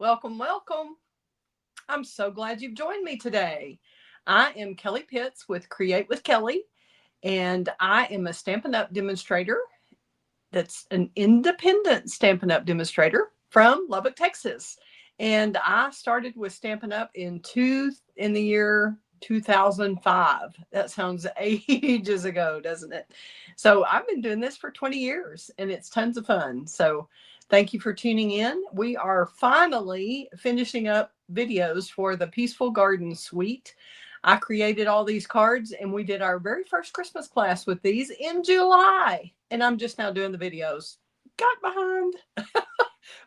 Welcome, welcome. I'm so glad you've joined me today. I am Kelley Pitts with Create with Kelley, and I am a Stampin' Up! Demonstrator that's an independent Stampin' Up! Demonstrator from Lubbock, Texas. And I started with Stampin' Up! In the year 2005. That sounds ages ago, doesn't it? So I've been doing this for 20 years and it's tons of fun. So thank you for tuning in. We are finally finishing up videos for the Peaceful Garden Suite. I created all these cards and we did our very first Christmas class with these in July. And I'm just now doing the videos. Got behind.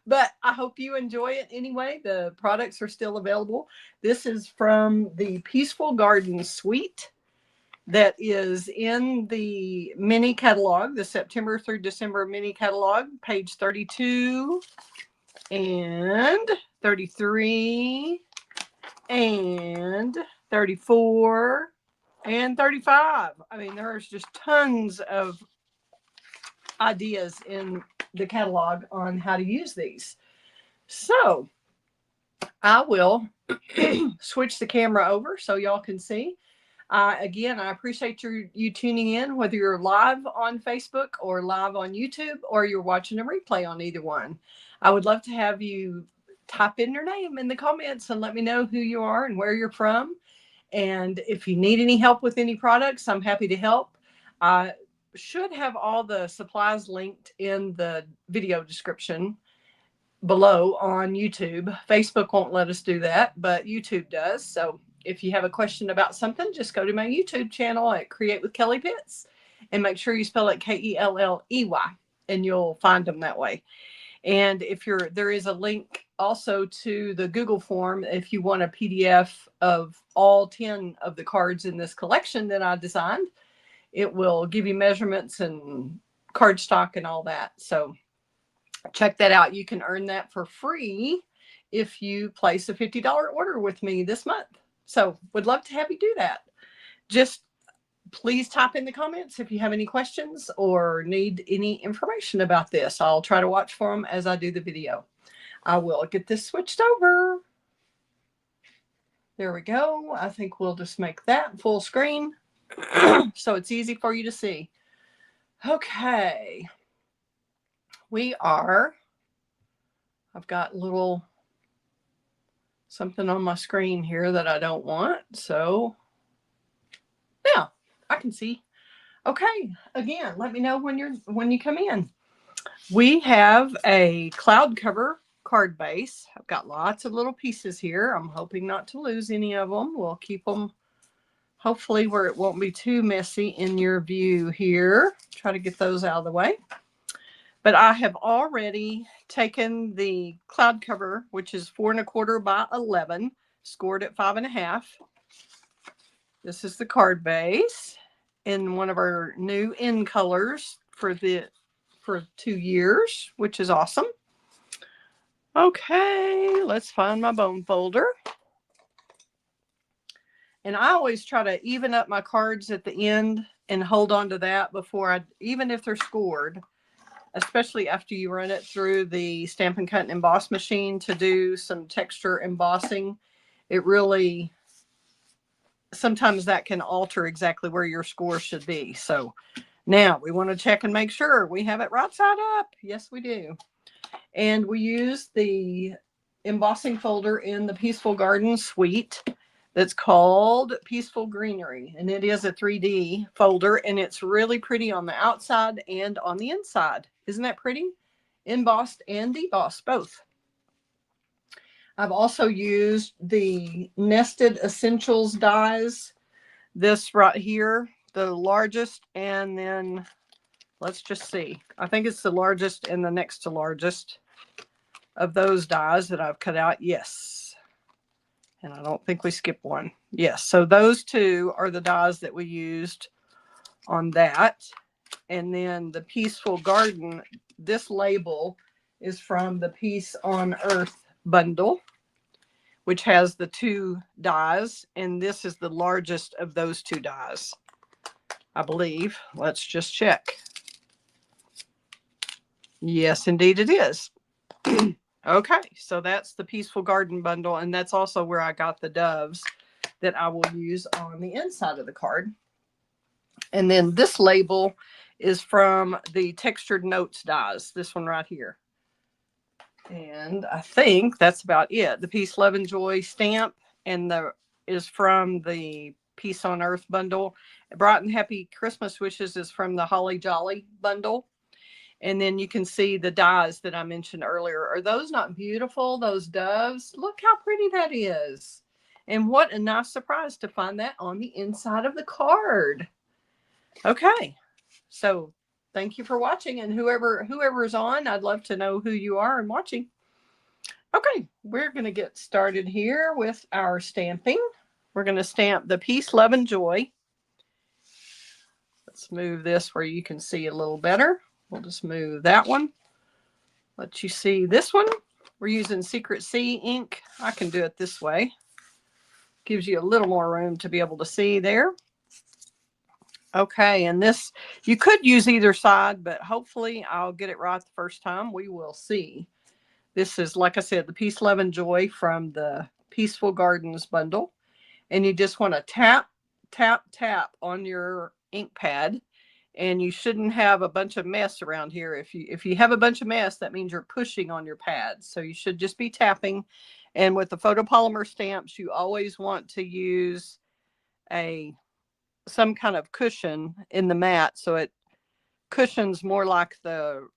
But I hope you enjoy it anyway. The products are still available. This is from the Peaceful Garden Suite that is in the mini catalog, the September through December mini catalog, page 32 and 33 and 34 and 35. I mean, there's just tons of ideas in the catalog on how to use these. So I will switch the camera over so y'all can see. Again, I appreciate you tuning in, whether you're live on Facebook or live on YouTube, or you're watching a replay on either one. I would love to have you type in your name in the comments and let me know who you are and where you're from. And if you need any help with any products, I'm happy to help. I should have all the supplies linked in the video description below on YouTube. Facebook won't let us do that, but YouTube does. So if you have a question about something, just go to my YouTube channel at Create with Kelley Pitts and make sure you spell it Kelley, and you'll find them that way. And there is a link also to the Google form if you want a PDF of all 10 of the cards in this collection that I designed. It will give you measurements and cardstock and all that. So check that out. You can earn that for free if you place a $50 order with me this month. So would love to have you do that. Just please type in the comments if you have any questions or need any information about this. I'll try to watch for them as I do the video. I will get this switched over. There we go. I think we'll just make that full screen so it's easy for you to see. Okay. I've got little something on my screen here that I don't want. So yeah, I can see. Okay, again, let me know when you come in. We have a cloud cover card base. I've got lots of little pieces here. I'm hoping not to lose any of them. We'll keep them hopefully where it won't be too messy in your view here. Try to get those out of the way. But I have already taken the cloud cover, which is 4 1/4 by 11, scored at 5 1/2. This is the card base in one of our new in colors for 2 years, which is awesome. Okay, let's find my bone folder. And I always try to even up my cards at the end and hold on to that before even if they're scored, especially after you run it through the Stampin' Cut and Emboss machine to do some texture embossing. It really, sometimes that can alter exactly where your score should be. So now we want to check and make sure we have it right side up. Yes, we do. And we use the embossing folder in the Peaceful Garden Suite that's called Peaceful Greenery. And it is a 3D folder and it's really pretty on the outside and on the inside. Isn't that pretty? Embossed and debossed both. I've also used the Nested Essentials dies. This right here, the largest, and then let's just see. I think it's the largest and the next to largest of those dies that I've cut out. Yes. And I don't think we skipped one. Yes. So those two are the dies that we used on that. And then the Peaceful Garden, this label is from the Peace on Earth bundle, which has the 2 dies. And this is the largest of those 2 dies, I believe. Let's just check. Yes, indeed it is. Okay, so that's the Peaceful Garden bundle, and that's also where I got the doves that I will use on the inside of the card. And then this label is from the Textured Notes dies, this one right here. And I think that's about it. The Peace, Love, and Joy stamp and the is from the Peace on Earth bundle. Bright and Happy Christmas Wishes is from the Holly Jolly bundle. And then you can see the dies that I mentioned earlier. Are those not beautiful, those doves? Look how pretty that is. And what a nice surprise to find that on the inside of the card. Okay, so thank you for watching, and whoever's on, I'd love to know who you are and watching. Okay, we're going to get started here with our stamping. We're going to stamp the Peace, Love, and Joy. Let's move this where you can see a little better. We'll just move that one. Let you see this one. We're using Secret Sea ink. I can do it this way. Gives you a little more room to be able to see there. Okay, and this, you could use either side, but hopefully I'll get it right the first time. We will see. This is, like I said, the Peace, Love, and Joy from the Peaceful Gardens bundle. And you just want to tap, tap, tap on your ink pad. And you shouldn't have a bunch of mess around here. If you have a bunch of mess, that means you're pushing on your pad. So you should just be tapping. And with the photopolymer stamps, you always want to use some kind of cushion in the mat, so it cushions more like the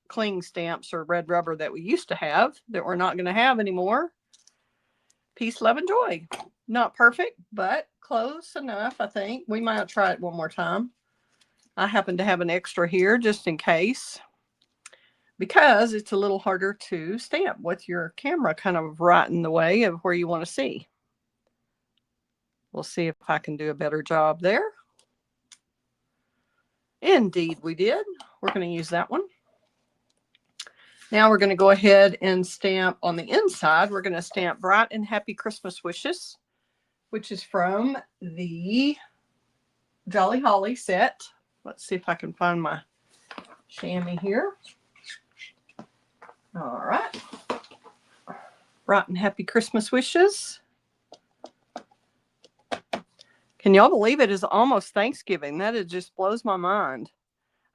cling stamps or red rubber that we used to have that we're not going to have anymore. Peace, Love, and Joy. Not perfect, but close enough, I think. We might try it one more time. I happen to have an extra here just in case, because it's a little harder to stamp with your camera kind of right in the way of where you want to see. We'll see if I can do a better job there. Indeed, we did. We're going to use that one. Now we're going to go ahead and stamp on the inside. We're going to stamp Bright and Happy Christmas Wishes, which is from the Jolly Holly set. Let's see if I can find my chamois here. All right. Bright and Happy Christmas Wishes. Can y'all believe it is almost Thanksgiving? That just blows my mind.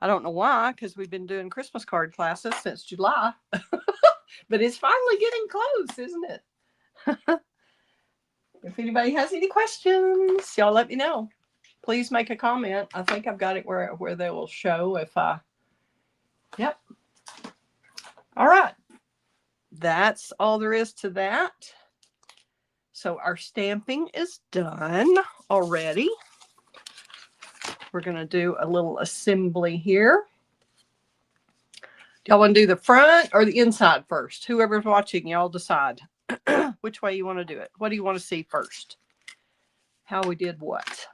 I don't know why, because we've been doing Christmas card classes since July. But it's finally getting close, isn't it? If anybody has any questions, y'all let me know. Please make a comment. I think I've got it where they will show if I... Yep. All right. That's all there is to that. So our stamping is done already. We're going to do a little assembly here. Y'all want to do the front or the inside first? Whoever's watching, y'all decide which way you want to do it. What do you want to see first? How we did what?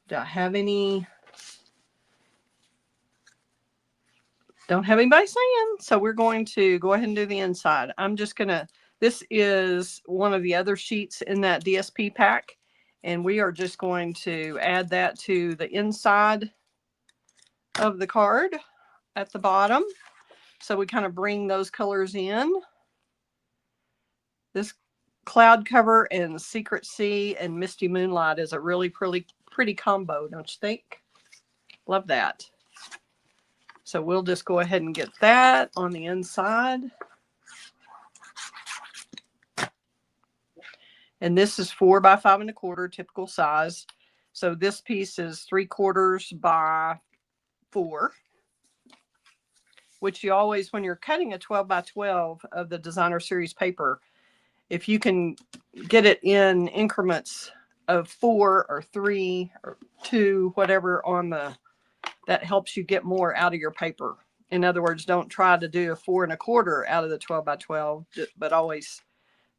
Do I have any? Don't have anybody saying. So we're going to go ahead and do the inside. I'm just going to... This is one of the other sheets in that DSP pack, and we are just going to add that to the inside of the card at the bottom. So we kind of bring those colors in. This Cloud Cover and Secret Sea and Misty Moonlight is a really pretty combo, don't you think? Love that. So we'll just go ahead and get that on the inside. And this is 4 by 5 1/4, typical size. So this piece is 3/4 by 4, which you always, when you're cutting a 12 by 12 of the designer series paper, if you can get it in increments of 4 or 3 or 2, whatever on the, that helps you get more out of your paper. In other words, don't try to do a 4 1/4 out of the 12 by 12, but always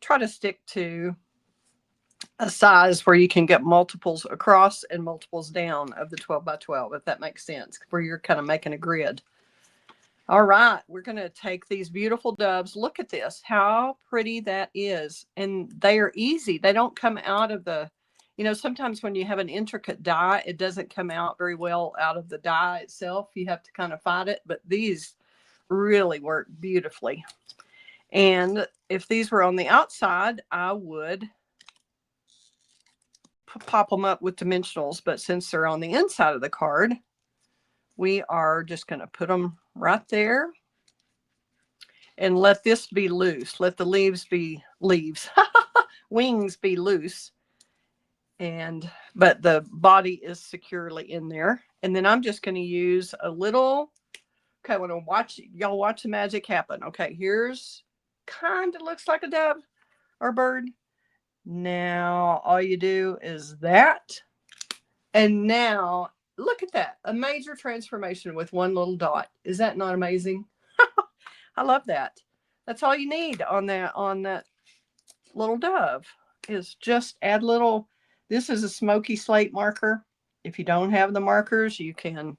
try to stick to a size where you can get multiples across and multiples down of the 12 by 12, if that makes sense, where you're kind of making a grid. All right, we're going to take these beautiful doves. Look at this, how pretty that is. And they are easy. They don't come out of the, you know, sometimes when you have an intricate die, it doesn't come out very well out of the die itself. You have to kind of fight it. But these really work beautifully. And if these were on the outside, I would pop them up with dimensionals. But since they're on the inside of the card, we are just going to put them right there and let this be loose. Let the wings be loose. But the body is securely in there. And then I'm just going to use a little. Okay, I want to y'all watch the magic happen. Okay, here's kind of looks like a dove or bird. Now all you do is that. And now look at that. A major transformation with one little dot. Is that not amazing? I love that. That's all you need on that little dove is just add little. This is a smoky slate marker. If you don't have the markers, you can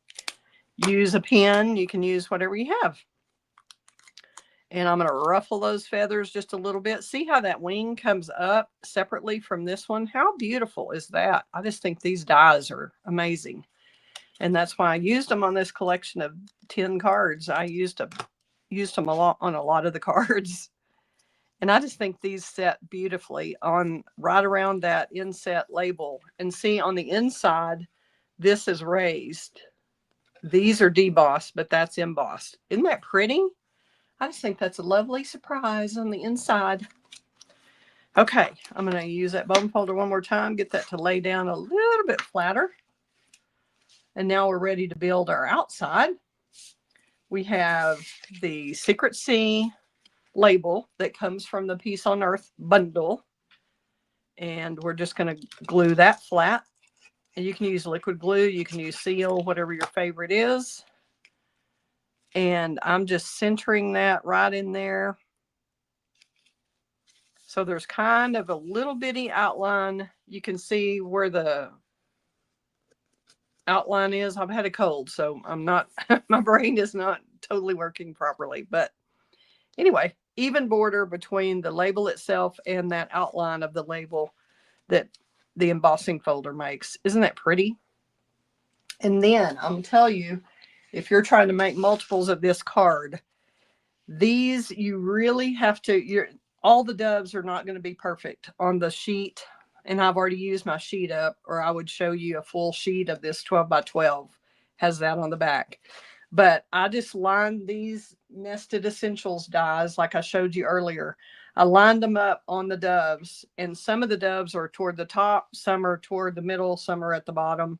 use a pen. You can use whatever you have. And I'm going to ruffle those feathers just a little bit. See how that wing comes up separately from this one? How beautiful is that? I just think these dies are amazing. And that's why I used them on this collection of 10 cards. I used them a lot on a lot of the cards. And I just think these set beautifully on right around that inset label. And see on the inside, this is raised. These are debossed, but that's embossed. Isn't that pretty? I just think that's a lovely surprise on the inside. Okay, I'm going to use that bone folder one more time, get that to lay down a little bit flatter. And now we're ready to build our outside. We have the Secret Sea label that comes from the Peace on Earth bundle. And we're just going to glue that flat. And you can use liquid glue, you can use seal, whatever your favorite is. And I'm just centering that right in there. So there's kind of a little bitty outline. You can see where the outline is. I've had a cold, so I'm not, my brain is not totally working properly. But anyway, even border between the label itself and that outline of the label that the embossing folder makes. Isn't that pretty? And then I'm telling you, if you're trying to make multiples of this card, these you really have to, all the doves are not going to be perfect on the sheet. And I've already used my sheet up, or I would show you a full sheet of this 12 by 12. Has that on the back. But I just lined these nested essentials dies like I showed you earlier. I lined them up on the doves, and some of the doves are toward the top, some are toward the middle, some are at the bottom.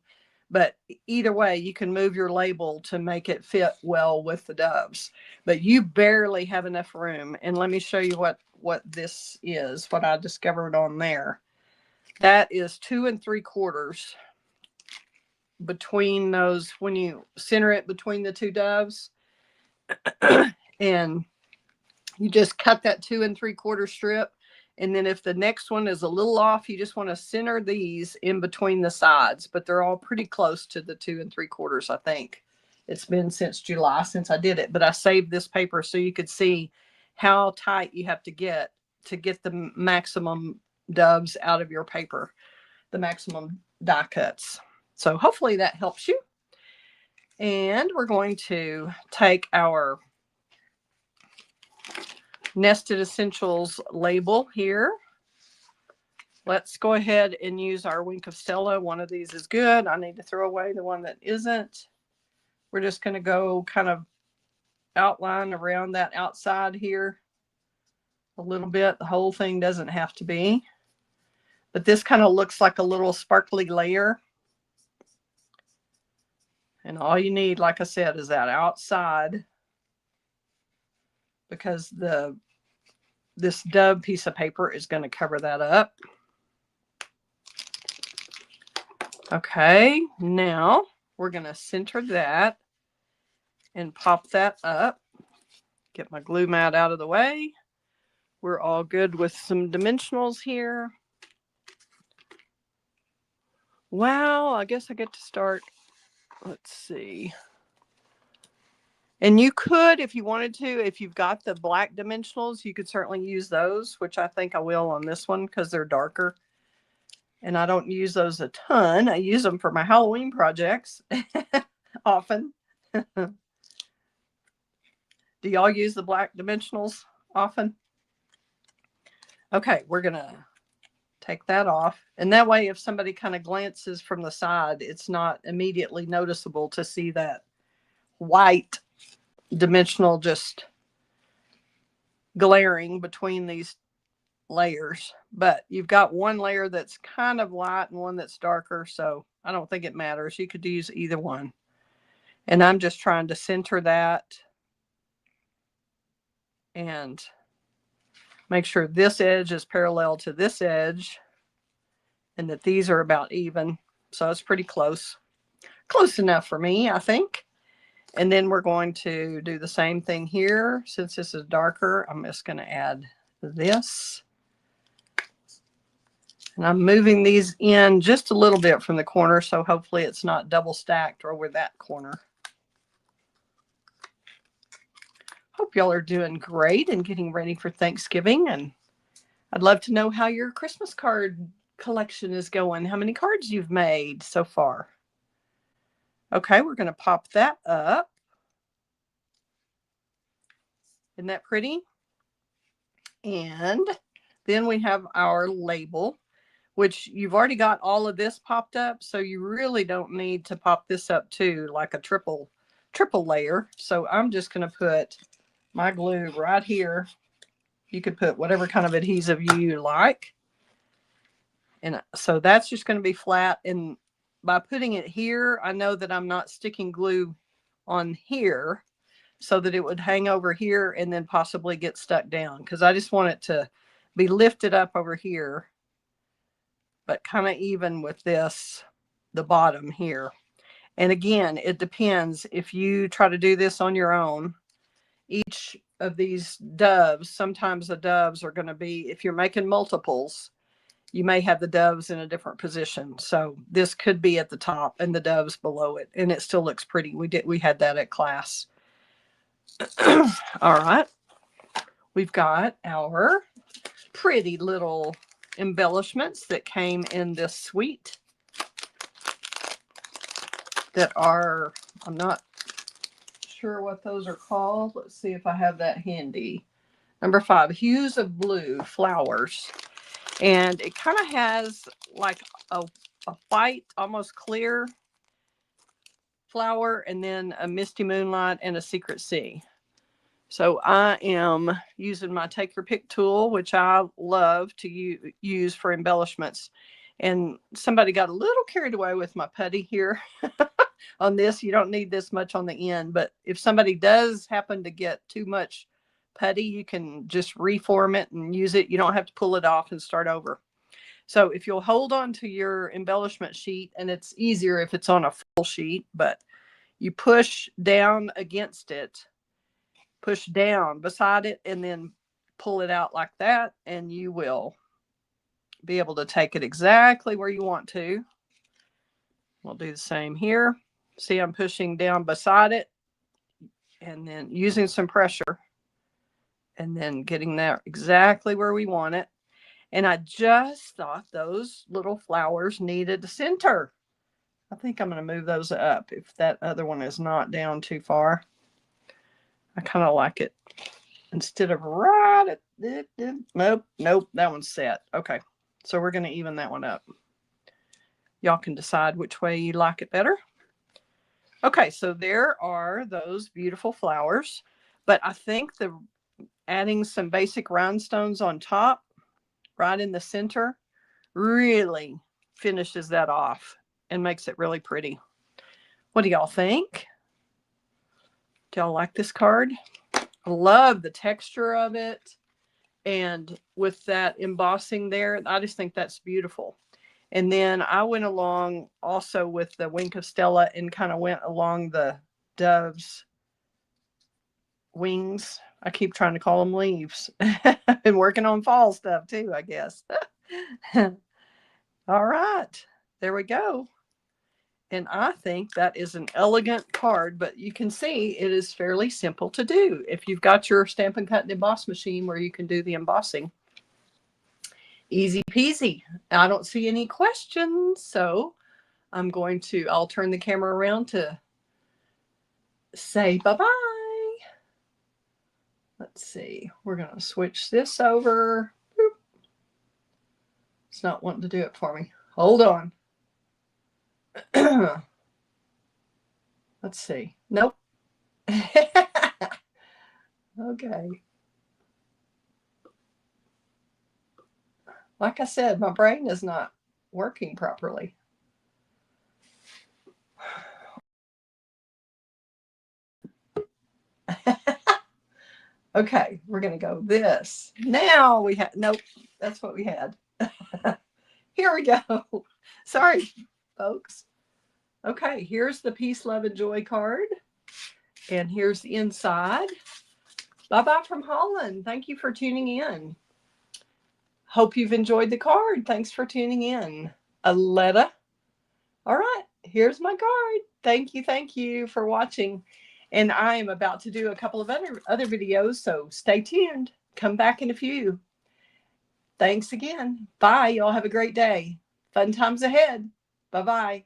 But either way, you can move your label to make it fit well with the doves. But you barely have enough room. And let me show you what this is, what I discovered on there. That is 2 3/4 between those, when you center it between the two doves. And you just cut that 2 3/4 strip. And then if the next one is a little off, you just want to center these in between the sides. But they're all pretty close to the 2 3/4, I think. It's been since July since I did it. But I saved this paper so you could see how tight you have to get the maximum doves out of your paper, the maximum die cuts. So hopefully that helps you. And we're going to take our Nested Essentials label here. Let's go ahead and use our Wink of Stella. One of these is good. I need to throw away the one that isn't. We're just going to go kind of outline around that outside here a little bit. The whole thing doesn't have to be. But this kind of looks like a little sparkly layer. And all you need, like I said, is that outside, because this dove piece of paper is going to cover that up. Okay, now we're going to center that and pop that up. Get my glue mat out of the way. We're all good with some dimensionals here. Wow, I guess I get to start. Let's see. And you could, if you wanted to, if you've got the black dimensionals, you could certainly use those, which I think I will on this one because they're darker. And I don't use those a ton. I use them for my Halloween projects often. Do y'all use the black dimensionals often? Okay, we're going to take that off. And that way, if somebody kind of glances from the side, it's not immediately noticeable to see that white dimensional just glaring between these layers. But you've got one layer that's kind of light and one that's darker, so I don't think it matters. You could use either one. And I'm just trying to center that and make sure this edge is parallel to this edge and that these are about even. So it's pretty close. Close enough for me, I think. And then we're going to do the same thing here. Since this is darker, I'm just going to add this. And I'm moving these in just a little bit from the corner, so hopefully it's not double stacked over that corner. Hope y'all are doing great and getting ready for Thanksgiving. And I'd love to know how your Christmas card collection is going, how many cards you've made so far. Okay, we're going to pop that up. Isn't that pretty? And then we have our label, which you've already got all of this popped up, so you really don't need to pop this up too, like a triple layer. So I'm just going to put my glue right here. You could put whatever kind of adhesive you like. And so that's just going to be flat. And by putting it here, I know that I'm not sticking glue on here so that it would hang over here and then possibly get stuck down, because I just want it to be lifted up over here, but kind of even with this, the bottom here. And again, it depends. If you try to do this on your own, each of these doves, sometimes the doves are going to be, if you're making multiples, you may have the doves in a different position. So this could be at the top and the doves below it, and it still looks pretty. We had that at class. All right. We've got our pretty little embellishments that came in this suite that are, I'm not sure what those are called. Let's see if I have that handy. Number 5, hues of blue flowers. And it kind of has like a white, almost clear flower, and then a misty moonlight and a secret sea. So I am using my take your pick tool, which I love to use for embellishments. And somebody got a little carried away with my putty here on this. You don't need this much on the end, but if somebody does happen to get too much putty, you can just reform it and use it. You don't have to pull it off and start over. So if you'll hold on to your embellishment sheet, and it's easier if it's on a full sheet, but you push down against it, push down beside it, and then pull it out like that, and you will be able to take it exactly where you want to. We'll do the same here. See, I'm pushing down beside it and then using some pressure and then getting that exactly where we want it. And I just thought those little flowers needed a center. I think I'm going to move those up if that other one is not down too far. I kind of like it. Instead of right at nope, that one's set. Okay, so we're going to even that one up. Y'all can decide which way you like it better. Okay, so there are those beautiful flowers, but I think adding some basic rhinestones on top, right in the center, really finishes that off and makes it really pretty. What do y'all think? Do y'all like this card? I love the texture of it. And with that embossing there, I just think that's beautiful. And then I went along also with the Wink of Stella and kind of went along the dove's wings. I keep trying to call them leaves. I've been working on fall stuff too, I guess. All right, there we go. And I think that is an elegant card, but you can see it is fairly simple to do. If you've got your Stampin' Cut and Emboss machine where you can do the embossing. Easy peasy. I don't see any questions, so I'll turn the camera around to say bye-bye. Let's see. We're going to switch this over. Boop. It's not wanting to do it for me. Hold on. Let's see. Nope. Okay. Like I said, my brain is not working properly. Okay, we're going to go this. Now we have, nope, that's what we had. Here we go. Sorry, folks. Okay, here's the Peace, Love, and Joy card. And here's the inside. Bye-bye from Holland. Thank you for tuning in. Hope you've enjoyed the card. Thanks for tuning in. Aletta. All right, here's my card. Thank you for watching. And I am about to do a couple of other videos, so stay tuned. Come back in a few. Thanks again. Bye. Y'all have a great day. Fun times ahead. Bye-bye.